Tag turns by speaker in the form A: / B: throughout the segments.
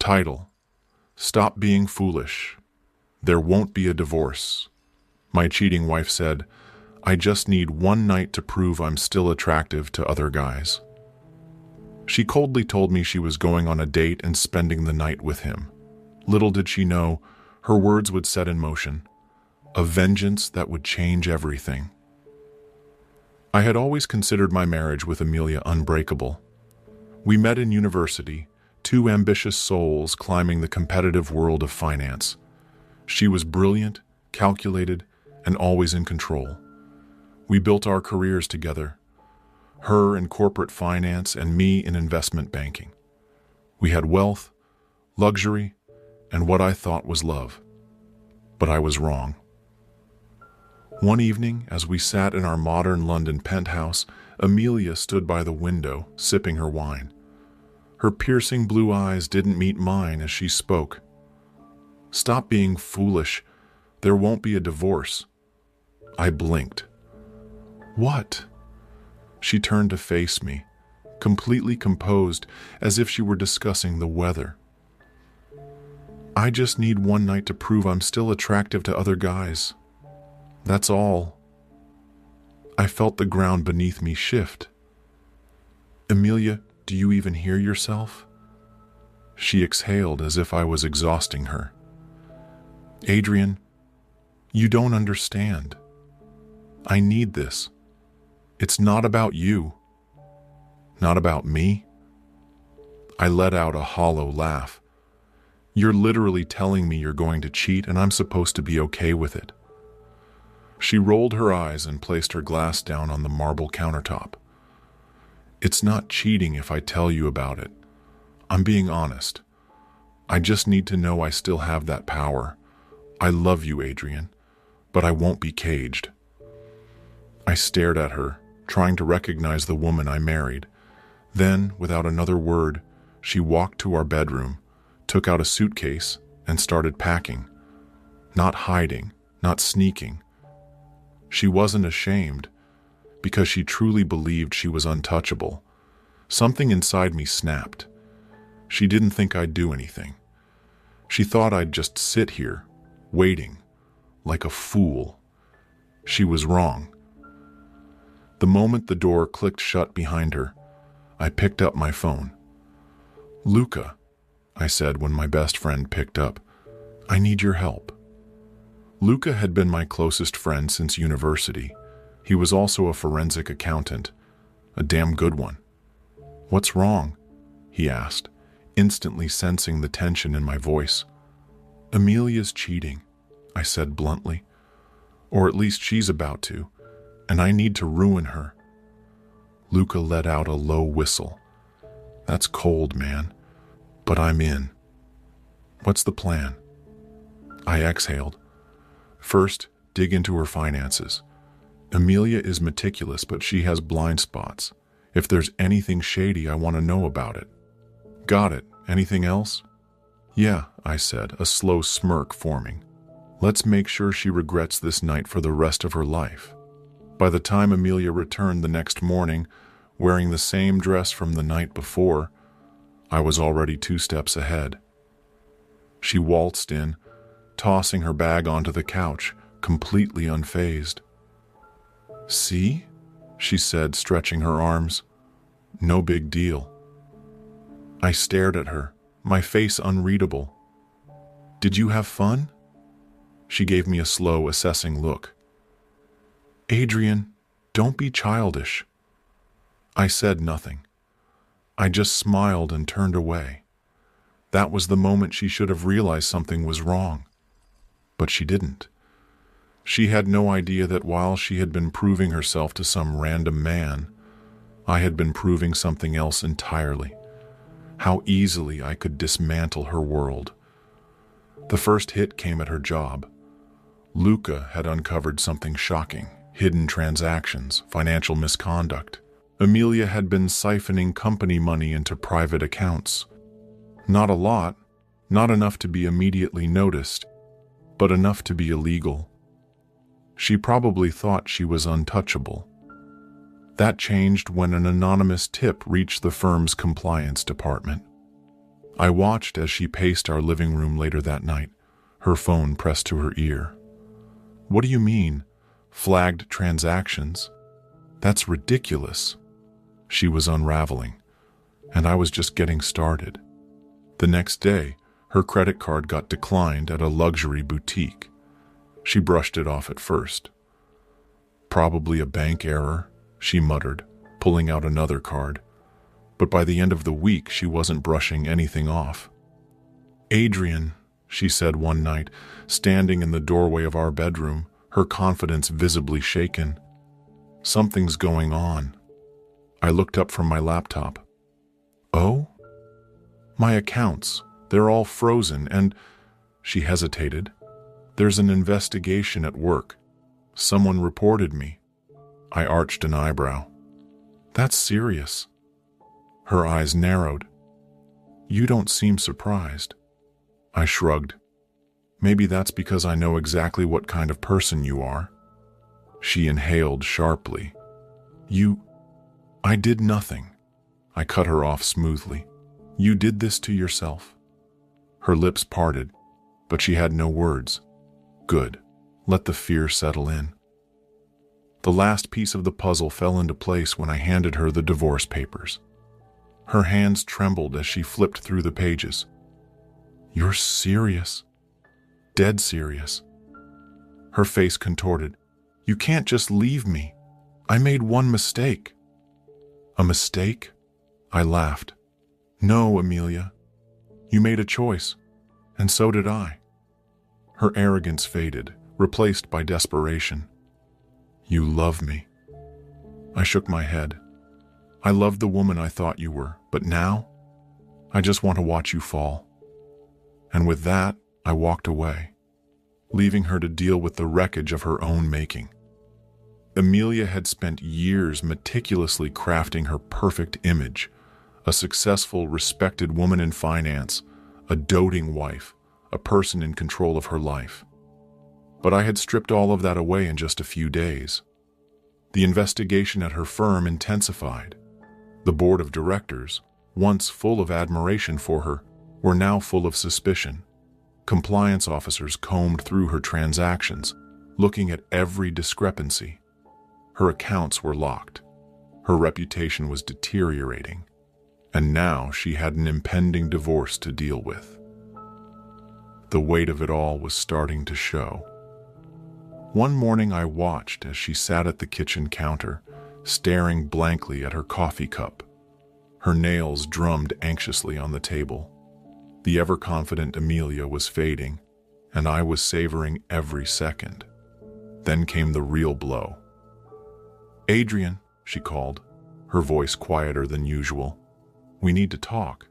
A: Title: Stop Being Foolish. There Won't Be a Divorce. My cheating wife said, I just need one night to prove I'm still attractive to other guys. She coldly told me she was going on a date and spending the night with him. Little did she know, her words would set in motion a vengeance that would change everything. I had always considered my marriage with Amelia unbreakable. We met in university, two ambitious souls climbing the competitive world of finance. She was brilliant, calculated, and always in control. We built our careers together, her in corporate finance and me in investment banking. We had wealth, luxury, and what I thought was love. But I was wrong. One evening, as we sat in our modern London penthouse, Amelia stood by the window, sipping her wine. Her piercing blue eyes didn't meet mine as she spoke. Stop being foolish. There won't be a divorce. I blinked. What? She turned to face me, completely composed, as if she were discussing the weather. I just need one night to prove I'm still attractive to other guys. That's all. I felt the ground beneath me shift. Amelia, do you even hear yourself? She exhaled as if I was exhausting her. Adrian, you don't understand. I need this. It's not about you. Not about me. I let out a hollow laugh. You're literally telling me you're going to cheat and I'm supposed to be okay with it. She rolled her eyes and placed her glass down on the marble countertop. It's not cheating if I tell you about it. I'm being honest. I just need to know I still have that power. I love you, Adrian, but I won't be caged. I stared at her, trying to recognize the woman I married. Then, without another word, she walked to our bedroom, took out a suitcase, and started packing. Not hiding, not sneaking. She wasn't ashamed, because she truly believed she was untouchable. Something inside me snapped. She didn't think I'd do anything. She thought I'd just sit here, waiting, like a fool. She was wrong. The moment the door clicked shut behind her, I picked up my phone. Luca, I said when my best friend picked up, I need your help. Luca had been my closest friend since university. He was also a forensic accountant, a damn good one. What's wrong? He asked, instantly sensing the tension in my voice. Amelia's cheating, I said bluntly. Or at least she's about to, and I need to ruin her. Luca let out a low whistle. That's cold, man, but I'm in. What's the plan? I exhaled. First, dig into her finances. Amelia is meticulous, but she has blind spots. If there's anything shady, I want to know about it. Got it. Anything else? Yeah, I said, a slow smirk forming. Let's make sure she regrets this night for the rest of her life. By the time Amelia returned the next morning, wearing the same dress from the night before, I was already 2 steps ahead. She waltzed in, tossing her bag onto the couch, completely unfazed. See? She said, stretching her arms. No big deal. I stared at her, my face unreadable. Did you have fun? She gave me a slow, assessing look. Adrian, don't be childish. I said nothing. I just smiled and turned away. That was the moment she should have realized something was wrong. But she didn't. She had no idea that while she had been proving herself to some random man, I had been proving something else entirely. How easily I could dismantle her world. The first hit came at her job. Luca had uncovered something shocking: hidden transactions, financial misconduct. Amelia had been siphoning company money into private accounts. Not a lot, not enough to be immediately noticed, but enough to be illegal. She probably thought she was untouchable. That changed when an anonymous tip reached the firm's compliance department. I watched as she paced our living room later that night, her phone pressed to her ear. What do you mean? Flagged transactions? That's ridiculous. She was unraveling, and I was just getting started. The next day, her credit card got declined at a luxury boutique. She brushed it off at first. Probably a bank error, she muttered, pulling out another card. But by the end of the week, she wasn't brushing anything off. Adrian, she said one night, standing in the doorway of our bedroom, her confidence visibly shaken. Something's going on. I looked up from my laptop. Oh? My accounts, they're all frozen and... She hesitated. There's an investigation at work. Someone reported me. I arched an eyebrow. That's serious. Her eyes narrowed. You don't seem surprised. I shrugged. Maybe that's because I know exactly what kind of person you are. She inhaled sharply. I did nothing. I cut her off smoothly. You did this to yourself. Her lips parted, but she had no words. Good. Let the fear settle in. The last piece of the puzzle fell into place when I handed her the divorce papers. Her hands trembled as she flipped through the pages. You're serious? Dead serious. Her face contorted. You can't just leave me. I made one mistake. A mistake? I laughed. No, Amelia. You made a choice, and so did I. Her arrogance faded, replaced by desperation. You love me. I shook my head. I loved the woman I thought you were, but now, I just want to watch you fall. And with that, I walked away, leaving her to deal with the wreckage of her own making. Amelia had spent years meticulously crafting her perfect image, a successful, respected woman in finance, a doting wife, a person in control of her life. But I had stripped all of that away in just a few days. The investigation at her firm intensified. The board of directors, once full of admiration for her, were now full of suspicion. Compliance officers combed through her transactions, looking at every discrepancy. Her accounts were locked. Her reputation was deteriorating. And now she had an impending divorce to deal with. The weight of it all was starting to show. One morning I watched as she sat at the kitchen counter, staring blankly at her coffee cup. Her nails drummed anxiously on the table. The ever-confident Amelia was fading, and I was savoring every second. Then came the real blow. Adrian, she called, her voice quieter than usual. We need to talk.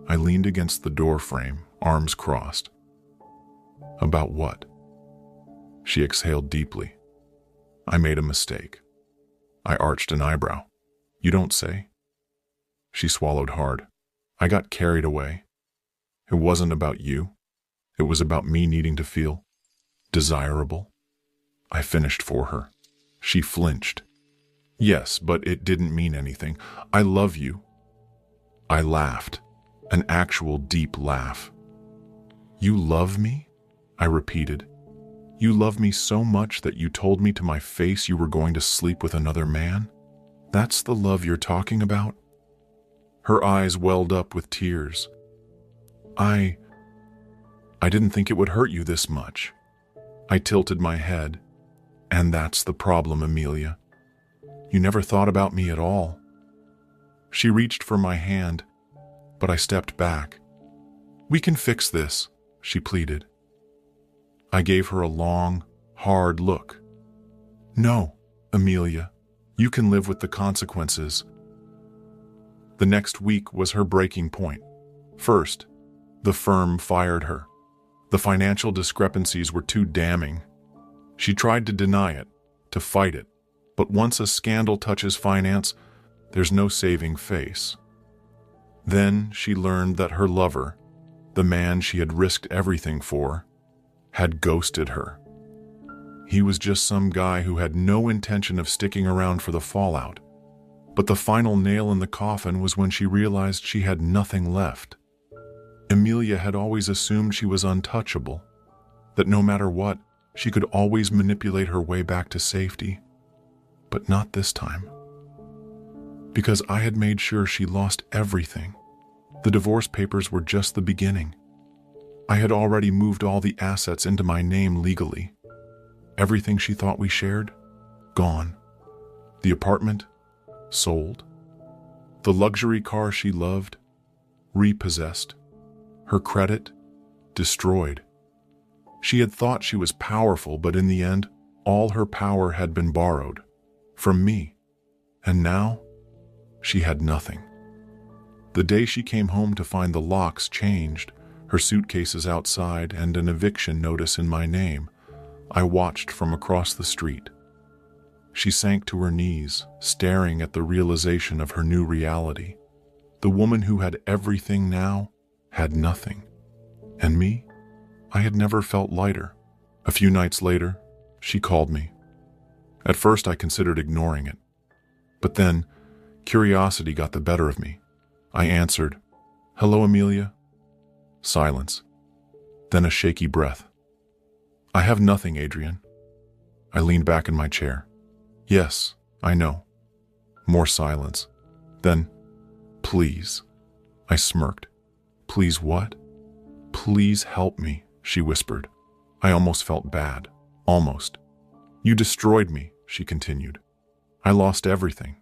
A: I leaned against the door frame, arms crossed. About what? She exhaled deeply. I made a mistake. I arched an eyebrow. You don't say? She swallowed hard. I got carried away. It wasn't about you. It was about me needing to feel desirable. I finished for her. She flinched. Yes, but it didn't mean anything. I love you. I laughed, an actual deep laugh. You love me? I repeated. You love me so much that you told me to my face you were going to sleep with another man? That's the love you're talking about? Her eyes welled up with tears. I didn't think it would hurt you this much. I tilted my head. And that's the problem, Amelia. You never thought about me at all. She reached for my hand, but I stepped back. We can fix this, she pleaded. I gave her a long, hard look. No, Amelia, you can live with the consequences. The next week was her breaking point. First, the firm fired her. The financial discrepancies were too damning. She tried to deny it, to fight it, but once a scandal touches finance, there's no saving face. Then she learned that her lover, the man she had risked everything for, had ghosted her. He was just some guy who had no intention of sticking around for the fallout. But the final nail in the coffin was when she realized she had nothing left. Amelia had always assumed she was untouchable, that no matter what, she could always manipulate her way back to safety. But not this time. Because I had made sure she lost everything. The divorce papers were just the beginning. I had already moved all the assets into my name legally. Everything she thought we shared, gone. The apartment, sold. The luxury car she loved, repossessed. Her credit, destroyed. She had thought she was powerful, but in the end, all her power had been borrowed. From me. And now, she had nothing. The day she came home to find the locks changed, her suitcases outside, and an eviction notice in my name, I watched from across the street. She sank to her knees, staring at the realization of her new reality. The woman who had everything now had nothing. And me? I had never felt lighter. A few nights later, she called me. At first, I considered ignoring it. But then, curiosity got the better of me. I answered, "Hello, Amelia." Silence. Then a shaky breath. "I have nothing, Adrian." I leaned back in my chair. "Yes, I know." More silence. Then, "Please." I smirked. "Please what?" "Please help me," she whispered. I almost felt bad. Almost. "You destroyed me," she continued. "I lost everything.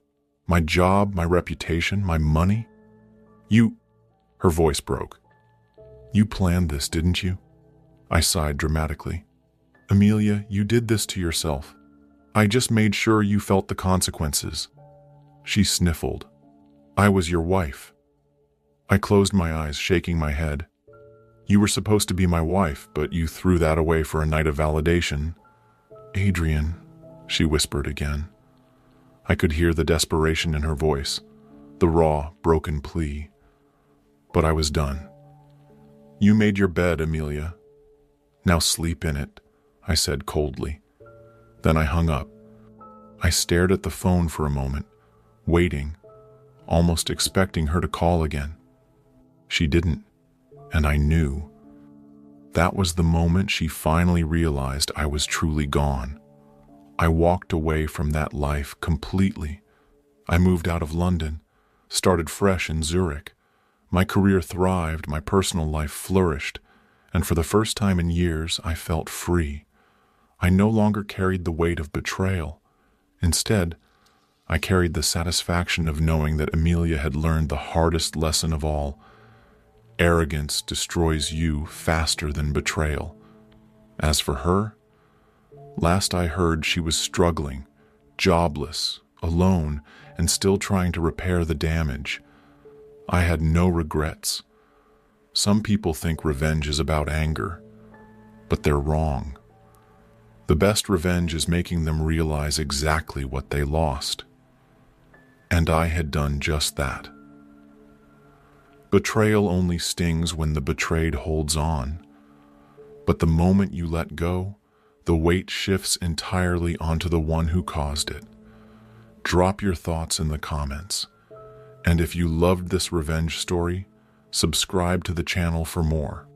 A: My job, my reputation, my money. You..." Her voice broke. "You planned this, didn't you?" I sighed dramatically. "Amelia, you did this to yourself. I just made sure you felt the consequences." She sniffled. "I was your wife." I closed my eyes, shaking my head. "You were supposed to be my wife, but you threw that away for a night of validation." "Adrian," she whispered again. I could hear the desperation in her voice, the raw, broken plea. But I was done. "You made your bed, Amelia. Now sleep in it," I said coldly. Then I hung up. I stared at the phone for a moment, waiting, almost expecting her to call again. She didn't, and I knew. That was the moment she finally realized I was truly gone. I walked away from that life completely. I moved out of London, started fresh in Zurich. My career thrived, my personal life flourished, and for the first time in years, I felt free. I no longer carried the weight of betrayal. Instead, I carried the satisfaction of knowing that Amelia had learned the hardest lesson of all. Arrogance destroys you faster than betrayal. As for her, last I heard she was struggling, jobless, alone, and still trying to repair the damage. I had no regrets. Some people think revenge is about anger, but they're wrong. The best revenge is making them realize exactly what they lost. And I had done just that. Betrayal only stings when the betrayed holds on. But the moment you let go, the weight shifts entirely onto the one who caused it. Drop your thoughts in the comments. And if you loved this revenge story, subscribe to the channel for more.